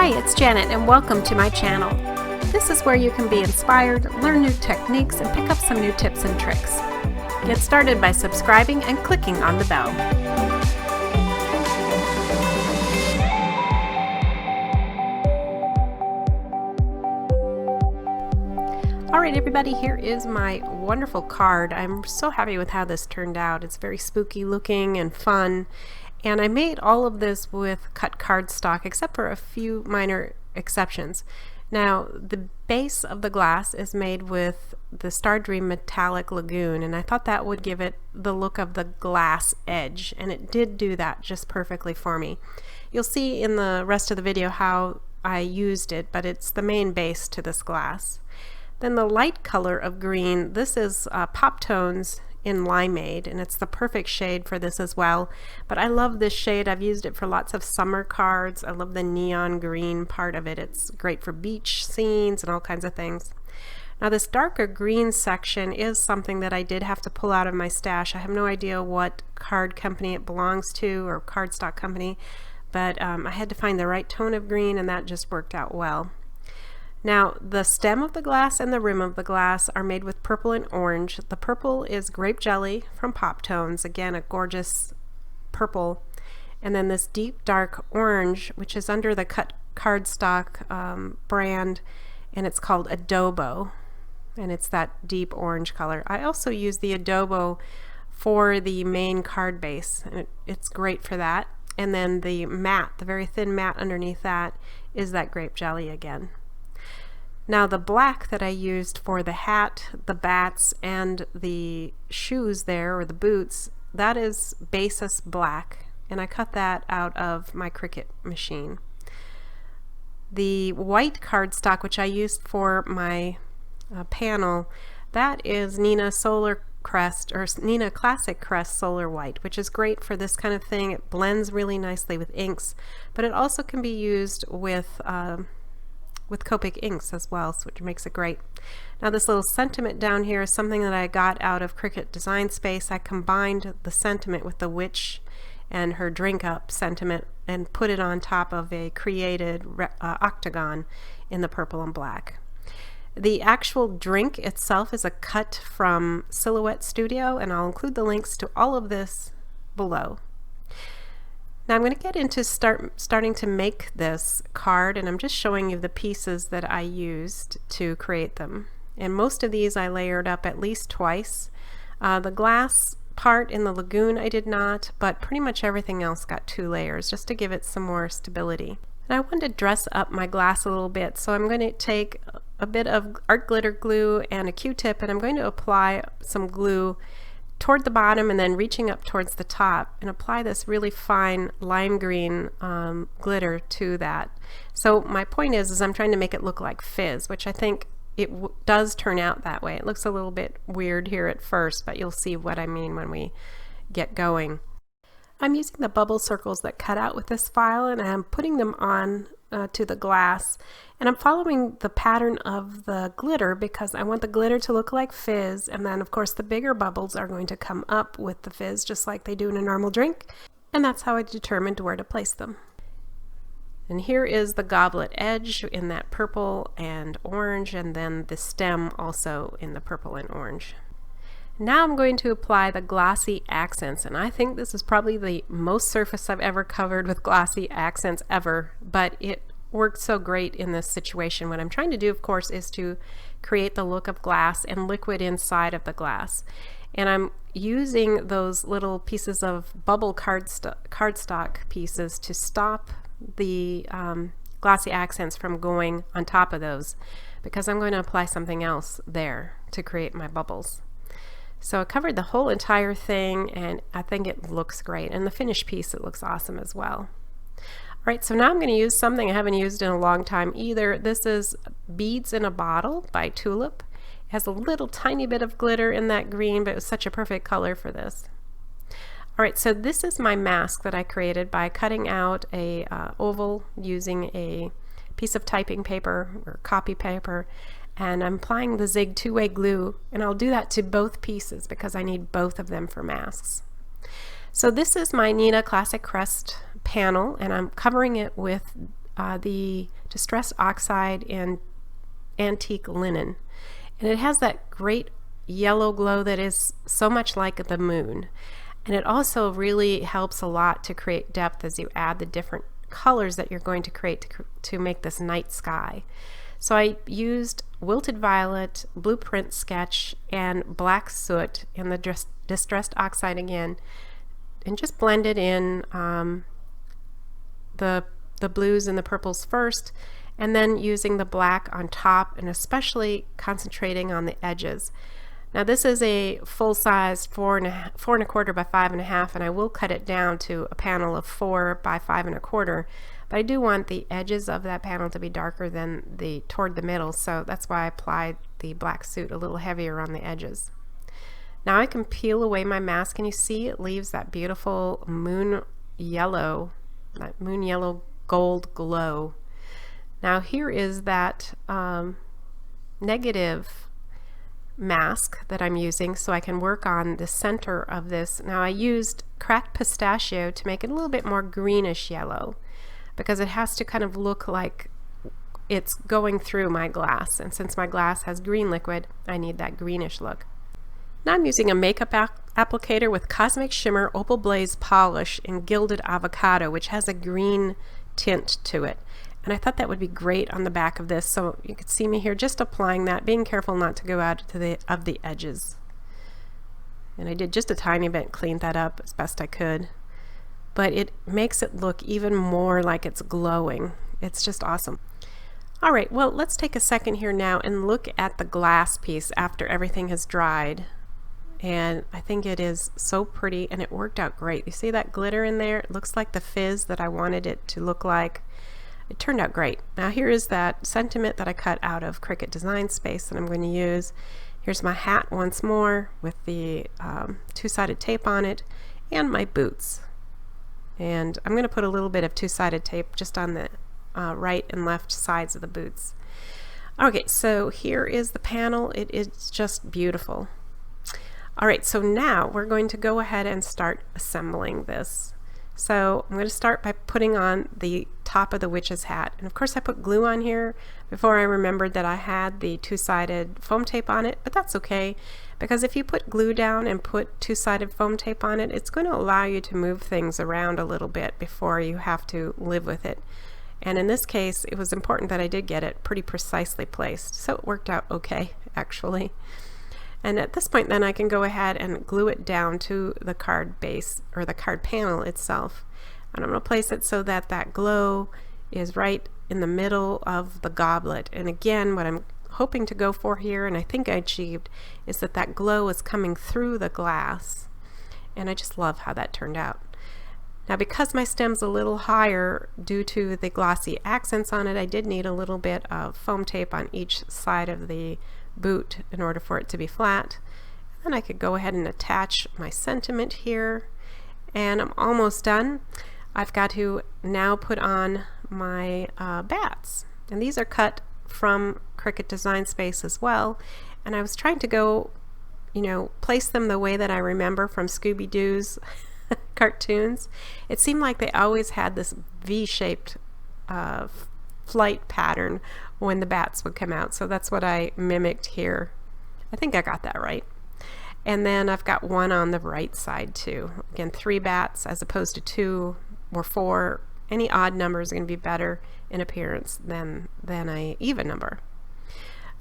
Hi, it's Janet and welcome to my channel. This is where you can be inspired, learn new techniques, and pick up some new tips and tricks. Get started by subscribing and clicking on the bell. Alright everybody, here is my wonderful card. I'm so happy with how this turned out. It's very spooky looking and fun. And I made all of this with cut cardstock, except for a few minor exceptions. Now, the base of the glass is made with the Stardream metallic Lagoon, and I thought that would give it the look of the glass edge, and it did do that just perfectly for me. You'll see in the rest of the video how I used it, but it's the main base to this glass. Then the light color of green, this is Pop Tones in Limeade, and it's the perfect shade for this as well. But I love this shade. I've used it for lots of summer cards. I love the neon green part of it. It's great for beach scenes and all kinds of things. Now this darker green section is something that I did have to pull out of my stash. I have no idea what card company it belongs to or cardstock company, but I had to find the right tone of green, and that just worked out well. Now the stem of the glass and the rim of the glass are made with purple and orange. The purple is Grape Jelly from Pop Tones, again a gorgeous purple, and then this deep dark orange, which is under the CutCardstock brand, and it's called Adobo, and it's that deep orange color. I also use the Adobo for the main card base, and it's great for that. And then the matte, the very thin matte underneath that, is that Grape Jelly again. Now the black that I used for the hat, the bats, and the shoes there, or the boots, that is basis black, and I cut that out of my Cricut machine. The white cardstock, which I used for my panel, that is Neenah Solar Crest, or Neenah Classic Crest Solar White, which is great for this kind of thing. It blends really nicely with inks, but it also can be used with Copic inks as well, which makes it great. Now this little sentiment down here is something that I got out of Cricut Design Space. I combined the sentiment with the witch and her drink up sentiment and put it on top of a created octagon in the purple and black. The actual drink itself is a cut from Silhouette Studio, and I'll include the links to all of this below. Now I'm going to get into starting to make this card, and I'm just showing you the pieces that I used to create them. And most of these I layered up at least twice. The glass part in the Lagoon I did not, but pretty much everything else got 2 layers just to give it some more stability. And I wanted to dress up my glass a little bit, so I'm going to take a bit of art glitter glue and a Q-tip, and I'm going to apply some glue toward the bottom and then reaching up towards the top, and apply this really fine lime green glitter to that. So my point is I'm trying to make it look like fizz, which I think it does turn out that way. It looks a little bit weird here at first, but you'll see what I mean when we get going. I'm using the bubble circles that cut out with this file, and I'm putting them on to the glass, and I'm following the pattern of the glitter because I want the glitter to look like fizz, and then of course the bigger bubbles are going to come up with the fizz just like they do in a normal drink, and that's how I determined where to place them. And here is the goblet edge in that purple and orange, and then the stem also in the purple and orange. Now I'm going to apply the glossy accents, and I think this is probably the most surface I've ever covered with glossy accents ever, but it worked so great in this situation. What I'm trying to do, of course, is to create the look of glass and liquid inside of the glass. And I'm using those little pieces of bubble cardstock pieces to stop the glossy accents from going on top of those, because I'm going to apply something else there to create my bubbles. So I covered the whole entire thing, and I think it looks great. And the finished piece, it looks awesome as well. All right, so now I'm going to use something I haven't used in a long time either. This is Beads in a Bottle by Tulip. It has a little tiny bit of glitter in that green, but it was such a perfect color for this. All right, so this is my mask that I created by cutting out a oval using a piece of typing paper or copy paper, and I'm applying the Zig two-way glue, and I'll do that to both pieces because I need both of them for masks. So this is my Neenah Classic Crest panel, and I'm covering it with the Distressed Oxide in Antique Linen. And it has that great yellow glow that is so much like the moon. And it also really helps a lot to create depth as you add the different colors that you're going to create to make this night sky. So I used Wilted Violet, Blueprint Sketch, and Black Soot in the Distressed Oxide again, and just blended in the blues and the purples first, and then using the black on top, and especially concentrating on the edges. Now this is a full-size 4¼ by 5½, and I will cut it down to a panel of 4 by 5¼ but I do want the edges of that panel to be darker than toward the middle, so that's why I applied the Black Soot a little heavier on the edges. Now I can peel away my mask, and you see it leaves that beautiful moon yellow gold glow. Now here is that negative mask that I'm using so I can work on the center of this. Now I used cracked pistachio to make it a little bit more greenish yellow, because it has to kind of look like it's going through my glass, and since my glass has green liquid, I need that greenish look. Now I'm using a makeup applicator with Cosmic Shimmer Opal Blaze Polish in Gilded Avocado, which has a green tint to it. And I thought that would be great on the back of this, so you could see me here just applying that, being careful not to go out to the edges. And I did just a tiny bit, cleaned that up as best I could. But it makes it look even more like it's glowing. It's just awesome. All right, well, let's take a second here now and look at the glass piece after everything has dried. And I think it is so pretty, and it worked out great. You see that glitter in there? It looks like the fizz that I wanted it to look like. It turned out great. Now here is that sentiment that I cut out of Cricut Design Space that I'm going to use. Here's my hat once more with the two-sided tape on it, and my boots. And I'm going to put a little bit of two-sided tape just on the right and left sides of the boots. Okay, so here is the panel. It is just beautiful. All right, so now we're going to go ahead and start assembling this. So I'm going to start by putting on the top of the witch's hat. And of course I put glue on here before I remembered that I had the two-sided foam tape on it, but that's okay, because if you put glue down and put two-sided foam tape on it, it's going to allow you to move things around a little bit before you have to live with it. And in this case, it was important that I did get it pretty precisely placed, so it worked out okay, actually. And at this point then I can go ahead and glue it down to the card base, or the card panel itself. And I'm going to place it so that that glow is right in the middle of the goblet. And again, what I'm hoping to go for here, and I think I achieved, is that that glow is coming through the glass. And I just love how that turned out. Now because my stem's a little higher due to the glossy accents on it, I did need a little bit of foam tape on each side of the boot in order for it to be flat. And I could go ahead and attach my sentiment here, and I'm almost done. I've got to now put on my bats, and these are cut from Cricut Design Space as well, and I was trying to go, place them the way that I remember from Scooby-Doo's cartoons. It seemed like they always had this V-shaped flight pattern when the bats would come out, so that's what I mimicked here. I think I got that right. And then I've got one on the right side too. Again, 3 bats as opposed to 2 or 4. Any odd number is going to be better in appearance than an even number.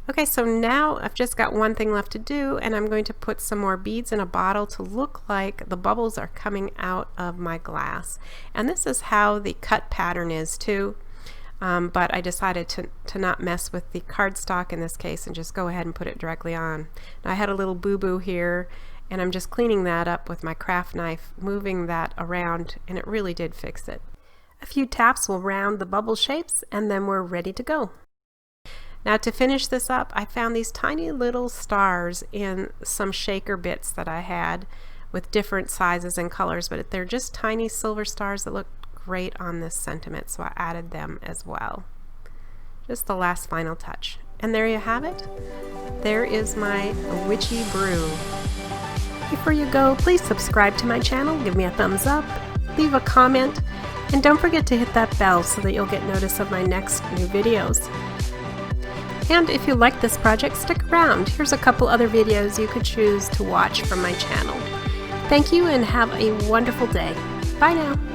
Okay, so now I've just got one thing left to do, and I'm going to put some more beads in a bottle to look like the bubbles are coming out of my glass. And this is how the cut pattern is too. But I decided to not mess with the cardstock in this case and just go ahead and put it directly on. Now, I had a little boo-boo here, and I'm just cleaning that up with my craft knife, moving that around, and it really did fix it. A few taps will round the bubble shapes, and then we're ready to go. Now to finish this up, I found these tiny little stars in some shaker bits that I had with different sizes and colors, but they're just tiny silver stars that look great on this sentiment, so I added them as well. Just the last final touch. And there you have it. There is my witchy brew. Before you go, please subscribe to my channel, give me a thumbs up, leave a comment, And don't forget to hit that bell so that you'll get notice of my next new videos. And if you like this project, stick around. Here's a couple other videos you could choose to watch from my channel. Thank you and have a wonderful day. Bye now.